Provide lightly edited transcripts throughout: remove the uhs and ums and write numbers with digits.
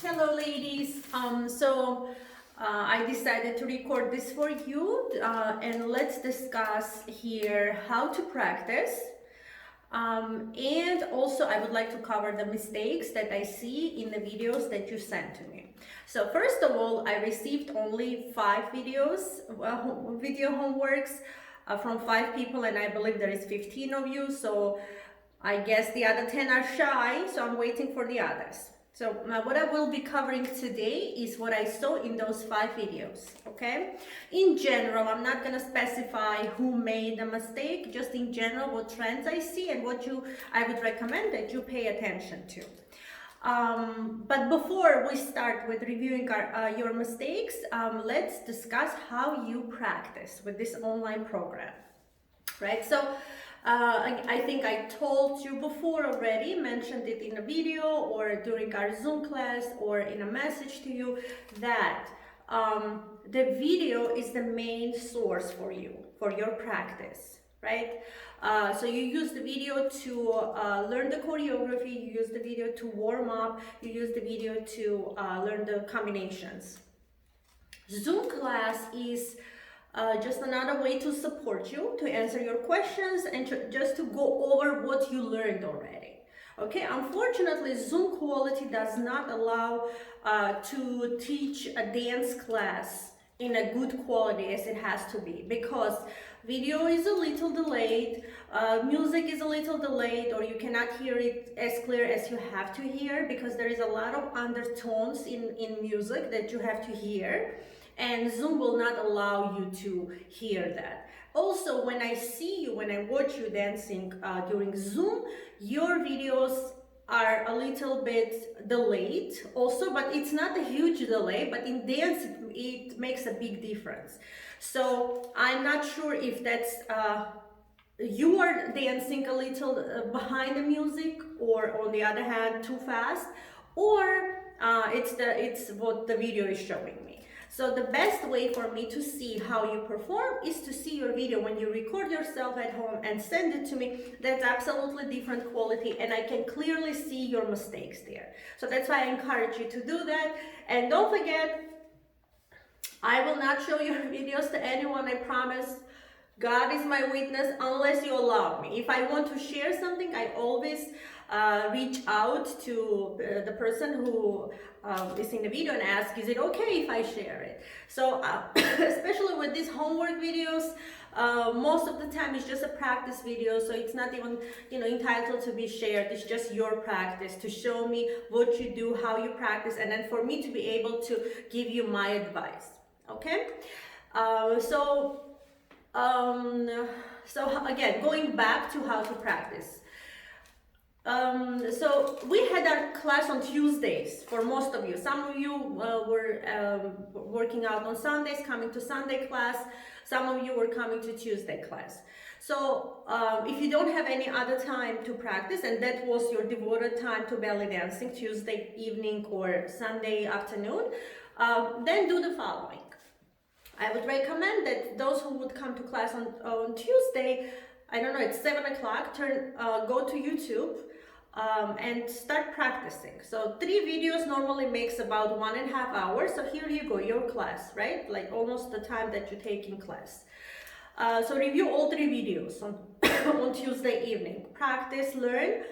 Hello ladies, I decided to record this for you and let's discuss here how to practice and also I would like to cover the mistakes that I see in the videos that you sent to me. So first of all, I received only 5 videos, video homeworks from 5 people, and I believe there is 15 of you, so I guess the other 10 are shy, so I'm waiting for the others. So what I will be covering today is what I saw in those 5 videos, okay? In general, I'm not gonna specify who made the mistake, just in general what trends I see and what I would recommend that you pay attention to. But before we start with reviewing your mistakes, let's discuss how you practice with this online program, right? So I think I told you before already, mentioned it in a video or during our Zoom class or in a message to you, that the video is the main source for you, for your practice, right? So you use the video to learn the choreography, you use the video to warm up, you use the video to learn the combinations. Zoom class is just another way to support you, to answer your questions, and just to go over what you learned already. Okay, unfortunately, Zoom quality does not allow to teach a dance class in a good quality as it has to be, because video is a little delayed, music is a little delayed, or you cannot hear it as clear as you have to hear, because there is a lot of undertones in music that you have to hear, and Zoom will not allow you to hear that. Also, when I see you, when I watch you dancing during Zoom, your videos are a little bit delayed also, but it's not a huge delay, but in dance it makes a big difference. So I'm not sure if that's you are dancing a little behind the music, or on the other hand too fast, or it's what the video is showing me. So the best way for me to see how you perform is to see your video when you record yourself at home and send it to me. That's absolutely different quality, and I can clearly see your mistakes there. So that's why I encourage you to do that. And don't forget, I will not show your videos to anyone, I promise. God is my witness, unless you allow me. If I want to share something, I always reach out to the person who is in the video and ask, is it okay if I share it? So especially with these homework videos, most of the time it's just a practice video, so it's not even entitled to be shared. It's just your practice, to show me what you do, how you practice, and then for me to be able to give you my advice. Okay, so again, going back to how to practice. So we had our class on Tuesdays for most of you. Some of you were working out on Sundays, coming to Sunday class. Some of you were coming to Tuesday class. So if you don't have any other time to practice, and that was your devoted time to belly dancing, Tuesday evening or Sunday afternoon, then do the following. I would recommend that those who would come to class on Tuesday, I don't know, it's 7 o'clock, go to YouTube and start practicing. So 3 videos normally makes about 1.5 hours. So here you go, your class, right? Like almost the time that you take in class. So review all 3 videos on, on Tuesday evening. Practice, learn.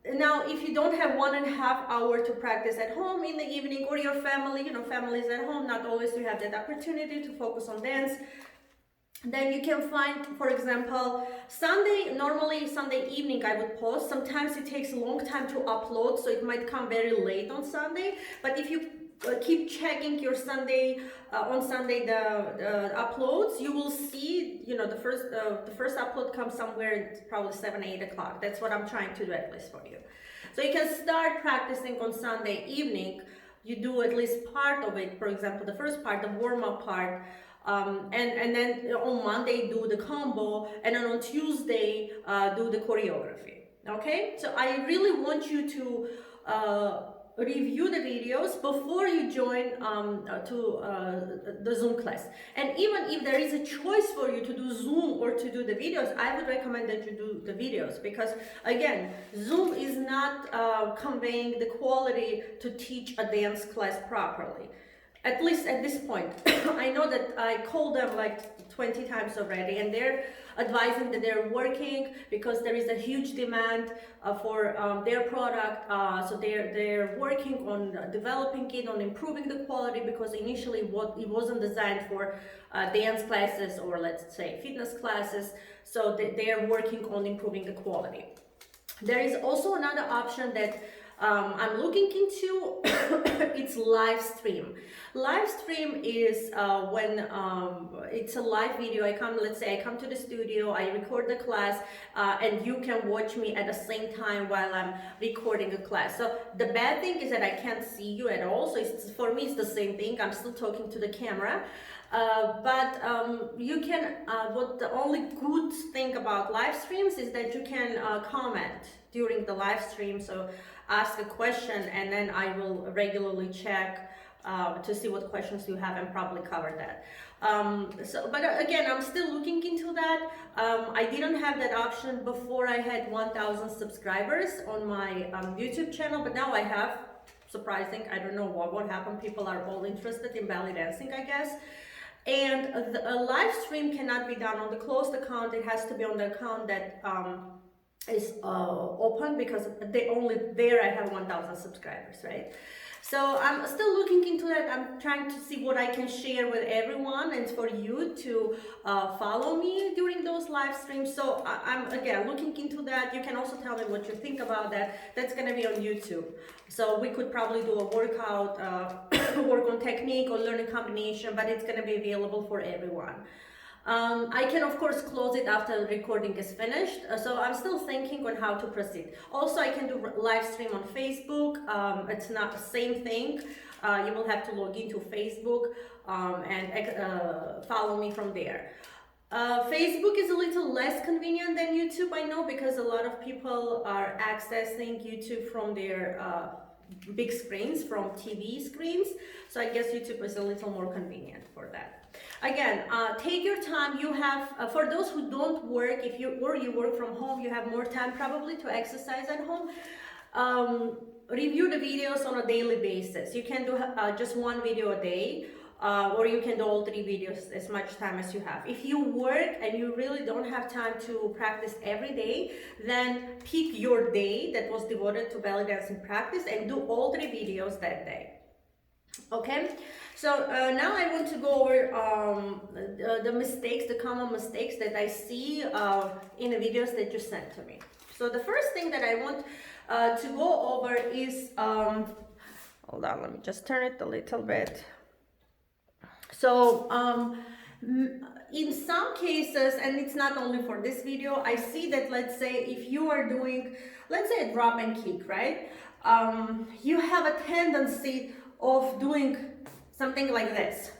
Now, if you don't have 1.5 hours to practice at home in the evening, or your family, families at home, not always you have that opportunity to focus on dance, then you can find, for example, normally Sunday evening I would post. Sometimes it takes a long time to upload, so it might come very late on Sunday. But if you keep checking your Sunday, on Sunday the uploads, you will see, the first upload comes somewhere probably 7-8 o'clock. That's what I'm trying to do, at least for you. So you can start practicing on Sunday evening. You do at least part of it, for example, the first part, the warm-up part, and then on Monday do the combo, and then on Tuesday do the choreography. Okay, so I really want you to review the videos before you join the Zoom class. And even if there is a choice for you to do Zoom or to do the videos, I would recommend that you do the videos, because again, Zoom is not conveying the quality to teach a dance class properly. At least at this point. I know that I called them like 20 times already, and they're advising that they're working because there is a huge demand for their product. So they're working on developing it, on improving the quality, because initially it wasn't designed for dance classes or, let's say, fitness classes. So they are working on improving the quality. There is also another option that I'm looking into. It's live stream. Live stream is when it's a live video. Let's say I come to the studio, I record the class, and you can watch me at the same time while I'm recording a class. So the bad thing is that I can't see you at all. So for me, it's the same thing. I'm still talking to the camera. But you can, the only good thing about live streams is that you can comment during the live stream. So ask a question, and then I will regularly check to see what questions you have and probably cover that. But again, I'm still looking into that. I didn't have that option before I had 1,000 subscribers on my YouTube channel, but now I have. Surprising, I don't know what happened. People are all interested in belly dancing, I guess. And a live stream cannot be done on the closed account. It has to be on the account that is open, because they only there I have 1,000 subscribers, right? So I'm still looking into that. I'm trying to see what I can share with everyone and for you to follow me during those live streams. So I'm again looking into that. You can also tell me what you think about that. That's gonna be on YouTube. So we could probably do a workout, work on technique or learning combination, but it's gonna be available for everyone. I can of course close it after the recording is finished, so I'm still thinking on how to proceed. Also, I can do live stream on Facebook. It's not the same thing. You will have to log into Facebook and follow me from there. Facebook is a little less convenient than YouTube, I know, because a lot of people are accessing YouTube from their big screens, from TV screens. So I guess YouTube is a little more convenient for that. Again, take your time. You have, for those who don't work, if you work from home, you have more time probably to exercise at home. Review the videos on a daily basis. You can do just one video a day, or you can do all 3 videos as much time as you have. If you work and you really don't have time to practice every day, then pick your day that was devoted to belly dancing practice and do all 3 videos that day. Okay, so now I want to go over the mistakes, the common mistakes that I see in the videos that you sent to me. So the first thing that I want to go over is, hold on, let me just turn it a little bit. So in some cases, and it's not only for this video, I see that, let's say, if you are doing, let's say, a drop and kick, right? You have a tendency of doing something like this.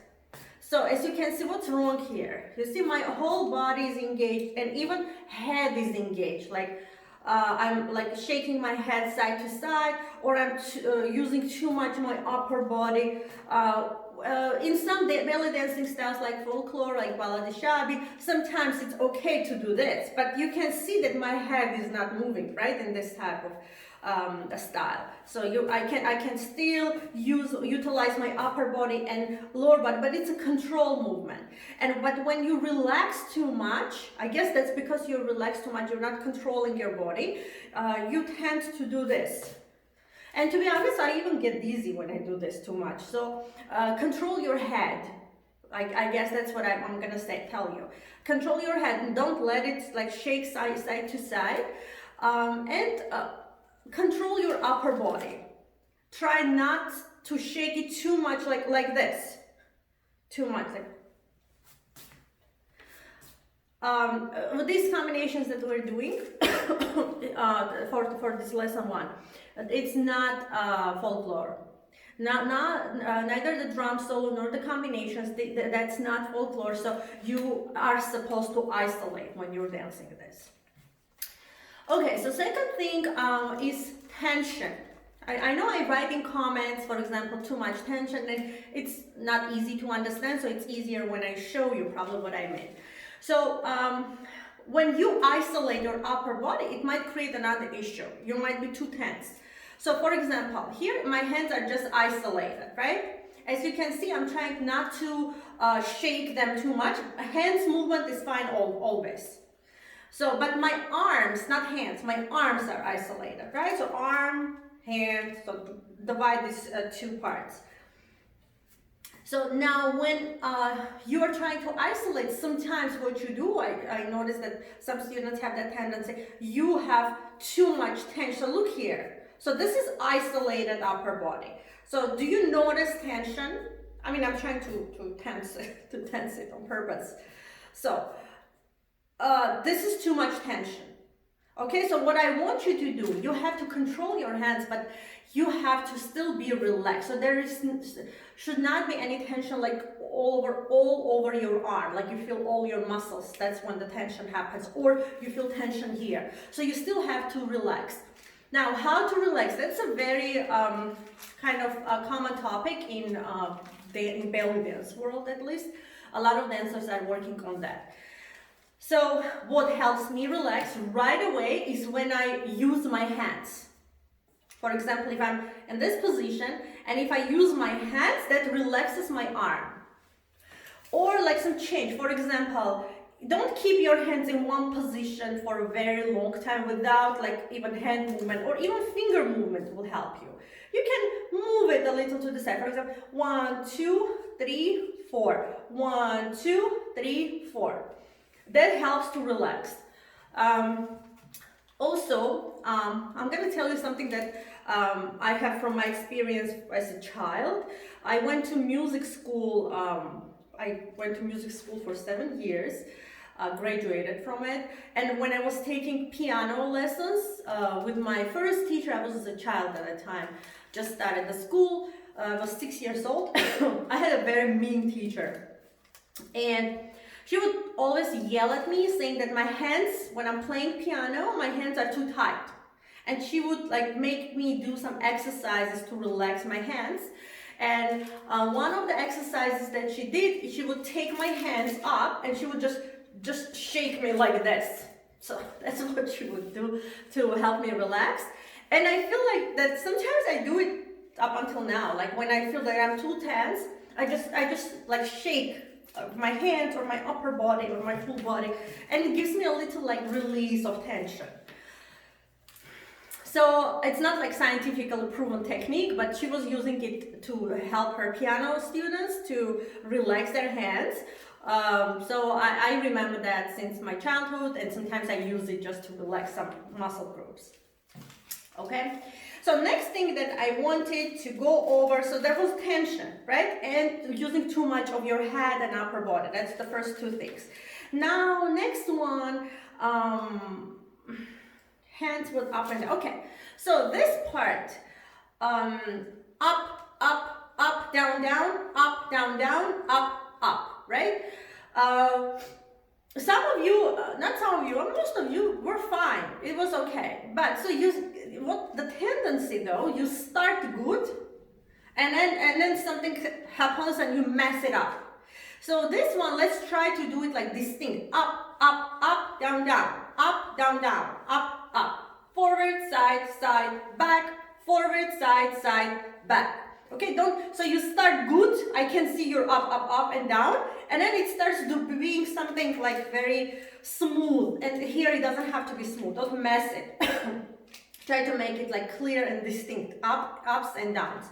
So as you can see, what's wrong here? You see my whole body is engaged, and even head is engaged. Like I'm like shaking my head side to side, or I'm using too much my upper body. In some belly dancing styles like folklore, like Baladishabi, sometimes it's okay to do this, but you can see that my head is not moving, right, in this type of style. So I can still utilize my upper body and lower body, but it's a control movement. But when you relax too much, I guess that's because you relax too much, you're not controlling your body, you tend to do this. And to be honest, I even get dizzy when I do this too much. So control your head. I guess that's what I'm gonna tell you. Control your head and don't let it like shake side to side. Control your upper body. Try not to shake it too much like this. Too much. With these combinations that we're doing for this lesson 1, it's not folklore. Neither the drum solo nor the combinations, that's not folklore. So you are supposed to isolate when you're dancing this. Okay, so second thing is tension. I know I write in comments, for example, too much tension, and it's not easy to understand, so it's easier when I show you probably what I mean. So when you isolate your upper body, it might create another issue. You might be too tense. So for example, here my hands are just isolated, right? As you can see, I'm trying not to shake them too much. Hands movement is fine always. So, but my arms, not hands, my arms are isolated, right? So arm, hand, so divide these two parts. So now when you are trying to isolate, sometimes what you do, I notice that some students have that tendency, you have too much tension. So look here. So this is isolated upper body. So do you notice tension? I mean, I'm trying to tense it on purpose. So this is too much tension. Okay, so what I want you to do, you have to control your hands, but you have to still be relaxed. So there should not be any tension like all over your arm, like you feel all your muscles. That's when the tension happens, or you feel tension here. So you still have to relax. Now, how to relax? That's a very kind of a common topic in belly dance world, at least. A lot of dancers are working on that. So what helps me relax right away is when I use my hands. For example, if I'm in this position and if I use my hands, that relaxes my arm. Or like some change. For example, don't keep your hands in one position for a very long time without like even hand movement or even finger movement will help you. You can move it a little to the side. For example, 1, 2, 3, 4. 1, 2, 3, 4. That helps to relax. Also, I'm going to tell you something that I have from my experience as a child. I went to music school. I went to music school for 7 years. Graduated from it, and when I was taking piano lessons with my first teacher, I was a child at the time, just started the school. I was 6 years old. I had a very mean teacher, and she would always yell at me saying that my hands, when I'm playing piano, my hands are too tight. And she would like make me do some exercises to relax my hands. And one of the exercises that she did, she would take my hands up and she would just shake me like this. So that's what she would do to help me relax. And I feel like that sometimes I do it up until now. Like when I feel that I'm too tense, I just like shake my hands or my upper body or my full body, and it gives me a little like release of tension. So it's not like scientifically proven technique, but she was using it to help her piano students to relax their hands. So I remember that since my childhood, and sometimes I use it just to relax some muscle groups. Okay, so next thing that I wanted to go over, so there was tension, right? And using too much of your head and upper body. That's the first two things. Now, next one, hands with up and down. Okay, so this part, up, up, up, down, down, up, down, down, up, right? Some of you, not some of you, most of you were fine. It was okay. But so what the tendency though, you start good, and then something happens and you mess it up. So this one, let's try to do it like this thing: up, up, up, down, down, up, down, down, up, up, forward, side, side, back, forward, side, side, back. Okay, so you start good. I can see you're up, up, up, and down, and then it starts being something like very smooth. And here it doesn't have to be smooth. Don't mess it. Try to make it like clear and distinct. Ups and downs.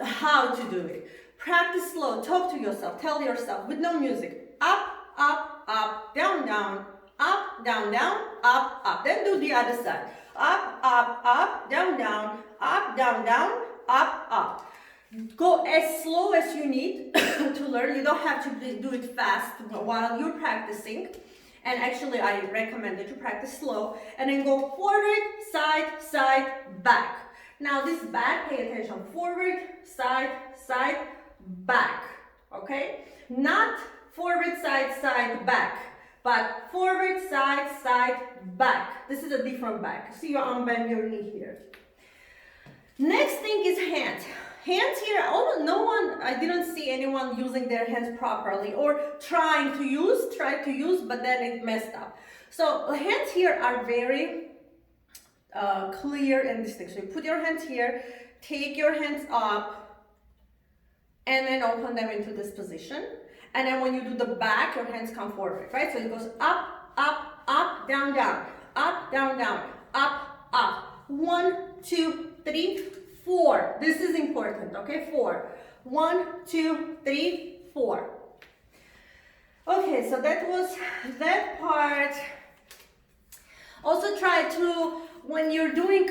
How to do it? Practice slow. Talk to yourself. Tell yourself with no music. Up, up, up, down, down, up, down, down, up, up. Then do the other side. Up, up, up, down, down, up, down, down, up, up. Go as slow as you need to learn. You don't have to do it fast while you're practicing. And actually, I recommend that you practice slow. And then go forward, side, side, back. Now this back, pay attention. Forward, side, side, back. Okay? Not forward, side, side, back. But forward, side, side, back. This is a different back. See your arm bend your knee here. Next thing is hands. Hands here, I didn't see anyone using their hands properly or try to use, but then it messed up. So hands here are very clear and distinct. So you put your hands here, take your hands up, and then open them into this position. And then when you do the back, your hands come forward, right? So it goes up, up, up, down, down, up, down, down, up, up. 1, 2, 3, 4. This is important, okay? 4. 1, 2, 3, 4. Okay, so that was that part. Also try to, when you're doing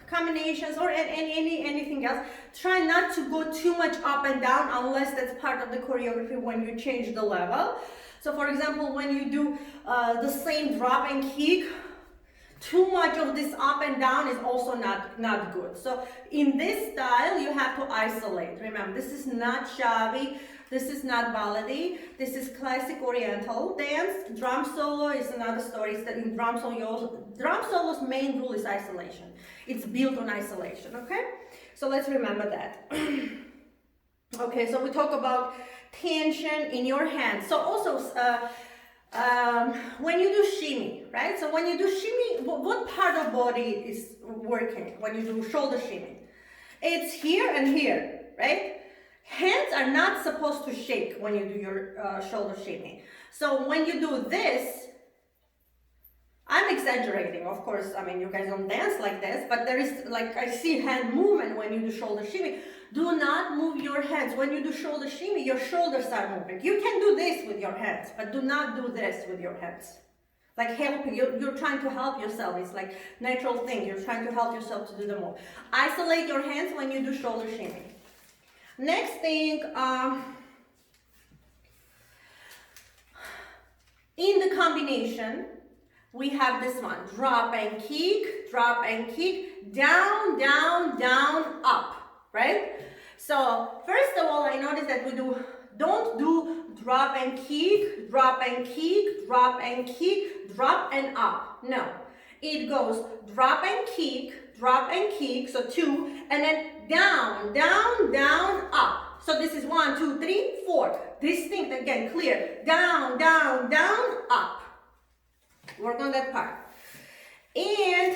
combinations or anything else, try not to go too much up and down unless that's part of the choreography when you change the level. So for example, when you do the same drop and kick, too much of this up and down is also not good. So in this style, you have to isolate. Remember, this is not shabby. This is not ballet. This is classic Oriental dance. Drum solo is another story. It's that in drum solo's main rule is isolation. It's built on isolation, okay? So let's remember that. Okay, so we talk about tension in your hands. So also, when you do shimmy, right? So when you do shimmy, what part of body is working when you do shoulder shimmy? It's here and here, right? Hands are not supposed to shake when you do your shoulder shimmy. So when you do this, I'm exaggerating, of course. I mean, you guys don't dance like this, but there is, like, I see hand movement when you do shoulder shimmy. Do not move your hands. When you do shoulder shimmy, your shoulders are moving. You can do this with your hands, but do not do this with your hands. Like helping, you're trying to help yourself. It's like natural thing. You're trying to help yourself to do the move. Isolate your hands when you do shoulder shimmy. Next thing, in the combination, we have this one, drop and kick, down, down, down, up, right? So first of all, I noticed that don't do drop and kick, drop and kick, drop and kick, drop and up. No, it goes drop and kick, so 2, and then down, down, down, up. So this is 1, 2, 3, 4. Distinct, again, clear. Down, down, down, up. Work on that part. And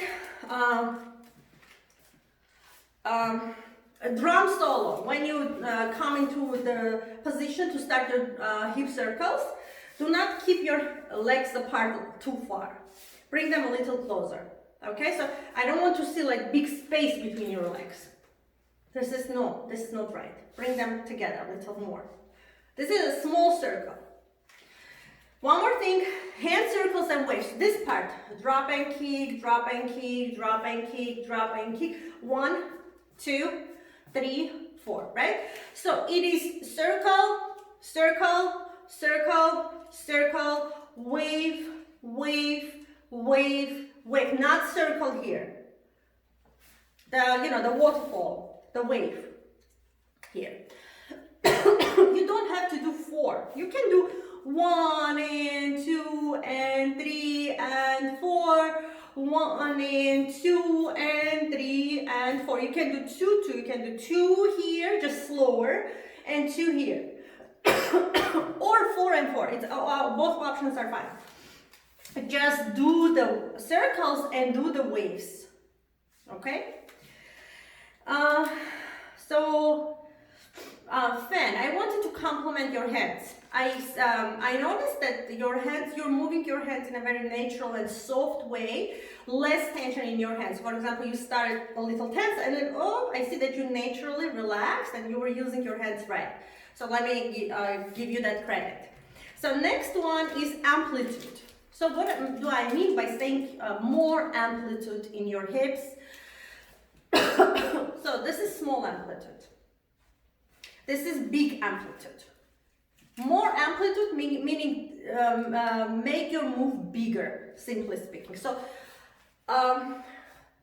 a drum solo. When you come into the position to start your hip circles, do not keep your legs apart too far. Bring them a little closer. Okay, so I don't want to see like big space between your legs. This is not right. Bring them together a little more. This is a small circle. One more thing, hand circles and waves. This part, drop and kick, drop and kick, drop and kick, drop and kick. 1, 2, 3, 4, right? So it is circle, circle, circle, circle, wave, wave, wave, wave. Not circle here. The waterfall, the wave here. You don't have to do 4. You can do 1 and 2 and 3 and 4. 1 and 2 and 3 and 4. You can do 2, 2. You can do 2 here, just slower, and 2 here. Or 4 and 4. Both options are fine. Just do the circles and do the waves. Okay? Fan, I wanted to compliment your hands. I noticed that you're moving your hands in a very natural and soft way, less tension in your hands. For example, you started a little tense and then, I see that you naturally relaxed and you were using your hands right. So let me give you that credit. So next one is amplitude. So what do I mean by saying more amplitude in your hips? So this is small amplitude. This is big amplitude. More amplitude meaning make your move bigger, simply speaking. So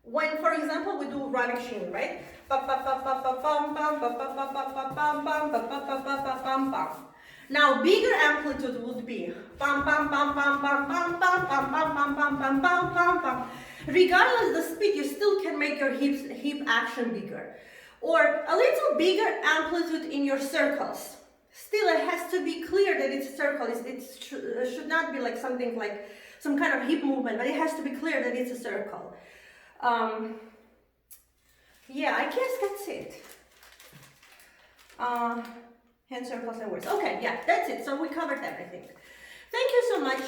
when, for example, we do running shimmy, right? Now bigger amplitude would be regardless of the speed, you still can make your hip action bigger. Or a little bigger amplitude in your circles. Still, it has to be clear that it's a circle. It should not be like something like some kind of hip movement, but it has to be clear that it's a circle. Yeah, I guess that's it. Hand circles and words. Okay, yeah, that's it. So we covered everything. Thank you so much.